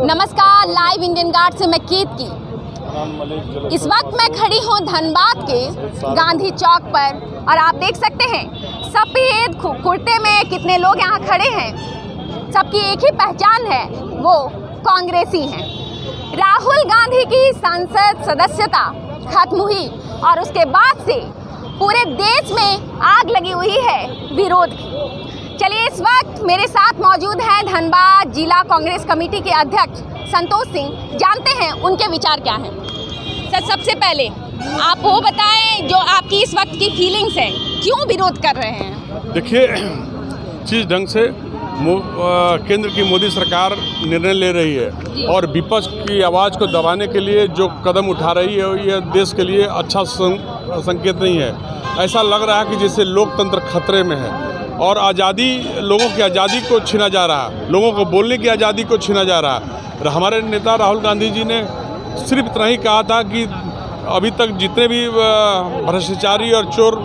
नमस्कार, live Indian guard से मैं कीर्ति। इस वक्त मैं खड़ी हूँ धनबाद के गांधी चौक पर और आप देख सकते हैं सफेद कुर्ते में कितने लोग यहाँ खड़े हैं। सबकी एक ही पहचान है, वो कांग्रेसी हैं। राहुल गांधी की संसद सदस्यता खत्म हुई और उसके बाद से पूरे देश में आग लगी हुई है विरोध की। चलिए, इस वक्त मेरे साथ मौजूद हैं धनबाद जिला कांग्रेस कमेटी के अध्यक्ष संतोष सिंह। जानते हैं उनके विचार क्या हैं। सर, सबसे पहले आप वो बताएं जो आपकी इस वक्त की फीलिंग्स हैं, क्यों विरोध कर रहे हैं। देखिए, जिस ढंग से केंद्र की मोदी सरकार निर्णय ले रही है और विपक्ष की आवाज़ को दबाने के लिए जो कदम उठा रही है, यह देश के लिए अच्छा संकेत नहीं है। ऐसा लग रहा है कि जैसे लोकतंत्र खतरे में है और आज़ादी, लोगों की आज़ादी को छीना जा रहा है, लोगों को बोलने की आज़ादी को छीना जा रहा है। हमारे नेता राहुल गांधी जी ने सिर्फ इतना ही कहा था कि अभी तक जितने भी भ्रष्टाचारी और चोर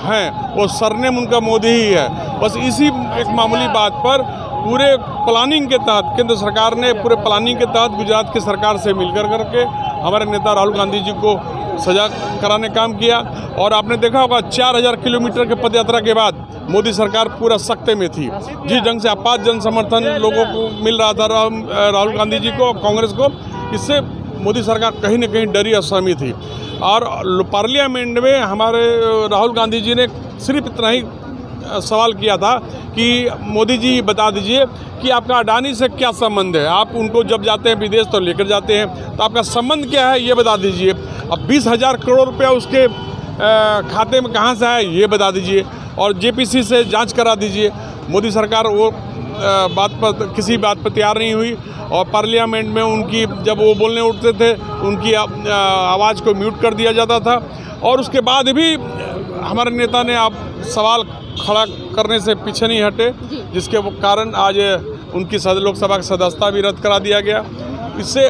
हैं वो सरनेम उनका मोदी ही है। बस इसी एक मामूली बात पर पूरे प्लानिंग के तहत केंद्र सरकार ने पूरे प्लानिंग के तहत गुजरात की सरकार से मिलकर करके हमारे नेता राहुल गांधी जी को सजा कराने काम किया। और आपने देखा होगा 4000 किलोमीटर के पदयात्रा के बाद मोदी सरकार पूरा सख्ते में थी। जिस ढंग से आपात जन समर्थन लोगों को मिल रहा था राहुल गांधी जी को, कांग्रेस को, इससे मोदी सरकार कहीं न कहीं डरी और सहमी थी। और पार्लियामेंट में हमारे राहुल गांधी जी ने सिर्फ इतना ही सवाल किया था कि मोदी जी बता दीजिए कि आपका अडानी से क्या संबंध है। आप उनको जब जाते हैं विदेश तो लेकर जाते हैं, तो आपका संबंध क्या है ये बता दीजिए। अब 20,000 करोड़ रुपया उसके खाते में कहाँ से है ये बता दीजिए और जेपीसी से जांच करा दीजिए। मोदी सरकार वो बात पर किसी बात पर तैयार नहीं हुई और पार्लियामेंट में उनकी जब वो बोलने उठते थे उनकी आवाज़ को म्यूट कर दिया जाता था। और उसके बाद भी हमारे नेता ने आप सवाल खड़ा करने से पीछे नहीं हटे, जिसके कारण आज उनकी लोकसभा की सदस्यता भी रद्द करा दिया गया। इससे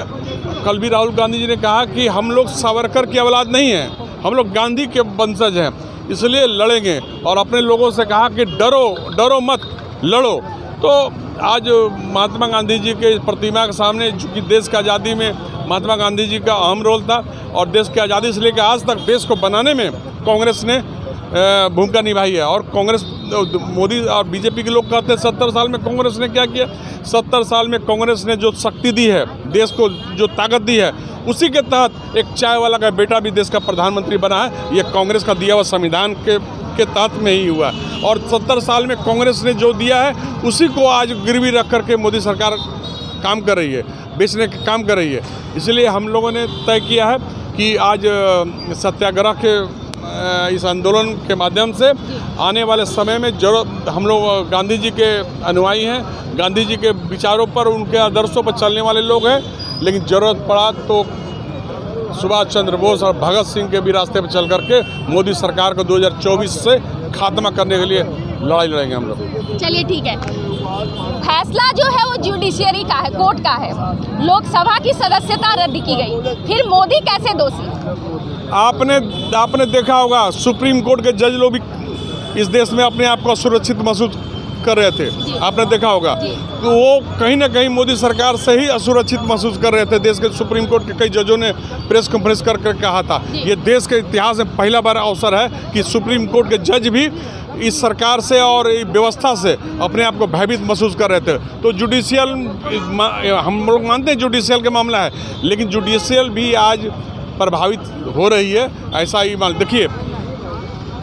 कल भी राहुल गांधी जी ने कहा कि हम लोग सावरकर की औलाद नहीं हैं, हम लोग गांधी के वंशज हैं, इसलिए लड़ेंगे। और अपने लोगों से कहा कि डरो मत, लड़ो। तो आज महात्मा गांधी जी के प्रतिमा के सामने, चूँकि देश की आज़ादी में महात्मा गांधी जी का अहम रोल था और देश की आज़ादी से लेकर आज तक देश को बनाने में कांग्रेस ने भूमिका निभाई है। और कांग्रेस, मोदी और बीजेपी के लोग कहते हैं 70 साल में कांग्रेस ने क्या किया। 70 साल में कांग्रेस ने जो शक्ति दी है, देश को जो ताकत दी है, उसी के तहत एक चाय वाला का बेटा भी देश का प्रधानमंत्री बना है। ये कांग्रेस का दिया हुआ संविधान के तहत में ही हुआ। और 70 साल में कांग्रेस ने जो दिया है उसी को आज गिरवी रख करके मोदी सरकार काम कर रही है, बेचने का काम कर रही है। इसलिए हम लोगों ने तय किया है कि आज सत्याग्रह के इस आंदोलन के माध्यम से आने वाले समय में जरूर हम लोग गांधी जी के अनुयायी हैं, गांधी जी के विचारों पर, उनके आदर्शों पर चलने वाले लोग हैं, लेकिन ज़रूरत पड़ा तो सुभाष चंद्र बोस और भगत सिंह के भी रास्ते पर चल करके मोदी सरकार को 2024 से खात्मा करने के लिए लड़ाई लड़ेंगे हम लोग। चलिए, ठीक है। फैसला जो है वो जुडिशियरी का है, कोर्ट का है। लोकसभा की सदस्यता रद्द की गई, फिर मोदी कैसे दोषी। आपने देखा होगा सुप्रीम कोर्ट के जज लोग भी इस देश में अपने आप को असुरक्षित महसूस कर रहे थे। आपने देखा होगा तो वो कहीं ना कहीं मोदी सरकार से ही असुरक्षित महसूस कर रहे थे। देश के सुप्रीम कोर्ट के कई जजों ने प्रेस कॉन्फ्रेंस करके कहा था, ये देश के इतिहास में पहला बार अवसर है कि सुप्रीम कोर्ट के जज भी इस सरकार से और व्यवस्था से अपने आप को भयभीत महसूस कर रहे थे। तो जुडिशियल, हम लोग मानते हैं जुडिशियल का मामला है, लेकिन जुडिशियल भी आज प्रभावित हो रही है। ऐसा ही मान देखिए,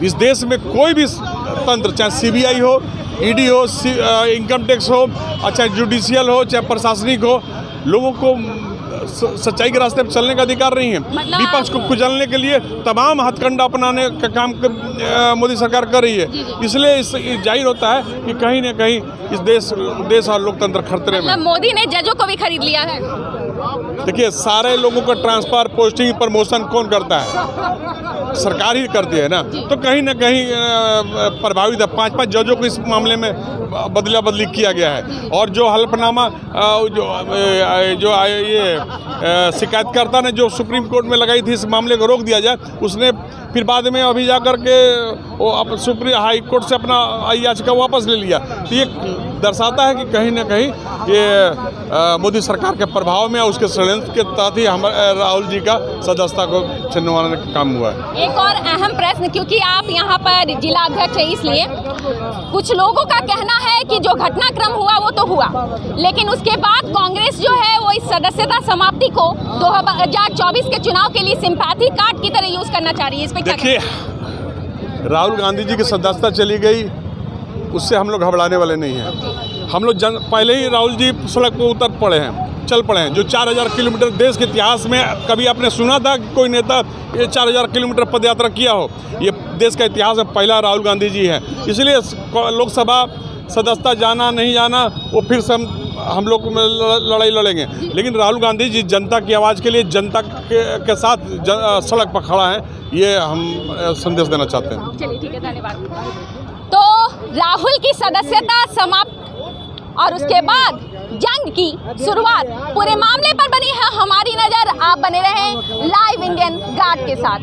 इस देश में कोई भी तंत्र, चाहे सीबीआई हो, ईडी हो, इनकम टैक्स हो, चाहे जुडिशियल हो, चाहे प्रशासनिक हो, लोगों को सच्चाई के रास्ते पर चलने का अधिकार नहीं है। विपक्ष को कुचलने के लिए तमाम हथकंडा अपनाने का काम मोदी सरकार कर रही है। इसलिए जाहिर होता है कि कहीं न कहीं इस देश और लोकतंत्र खतरे में। मोदी ने जजों को भी खरीद लिया है। देखिए, सारे लोगों का ट्रांसफर, पोस्टिंग, प्रमोशन कौन करता है? सरकार ही करती है ना। तो कहीं ना कहीं प्रभावित है। 5-5 जजों को इस मामले में बदला बदली किया गया है। और जो हल्फनामा, जो ये शिकायतकर्ता ने जो सुप्रीम कोर्ट में लगाई थी इस मामले को रोक दिया जाए, उसने फिर बाद में अभी जा कर के वो सुप्रीम हाई कोर्ट से अपना याचिका वापस ले लिया। तो ये दर्शाता है कि कहीं ना कहीं ये मोदी सरकार के प्रभाव में उसके षड्यंत्र के तहत ही हमारे राहुल जी का सदस्यता को छिनवाने का काम हुआ है। एक और अहम प्रश्न, क्योंकि आप यहाँ पर जिला अध्यक्ष है, इसलिए कुछ लोगों का कहना है कि जो घटनाक्रम हुआ वो तो हुआ, लेकिन उसके बाद कांग्रेस जो है वो इस सदस्यता समाप्ति को 2024 के चुनाव के लिए सिंपैथी कार्ड की तरह यूज करना चाह रही है। इस पे क्या देखिए, राहुल गांधी जी की सदस्यता चली गई, उससे हम लोग घबराने वाले नहीं हैं। हम लोग पहले ही राहुल जी सड़क पर उतर पड़े हैं, चल पड़े हैं। जो 4000 किलोमीटर देश के इतिहास में कभी आपने सुना था कि कोई नेता ये 4000 किलोमीटर पदयात्रा किया हो? ये देश का इतिहास में पहला राहुल गांधी जी है। इसलिए लोकसभा सदस्यता जाना नहीं जाना वो फिर से हम लोग लड़ाई लड़ेंगे, लेकिन राहुल गांधी जी जनता की आवाज़ के लिए जनता के साथ सड़क पर खड़ा है, ये हम संदेश देना चाहते हैं। चलिए ठीक है, धन्यवाद। तो राहुल की सदस्यता समाप्त और उसके बाद जंग की शुरुआत पूरे मामले पर बनी है हमारी नज़र। आप बने रहें लाइव इंडियन गार्ड के साथ।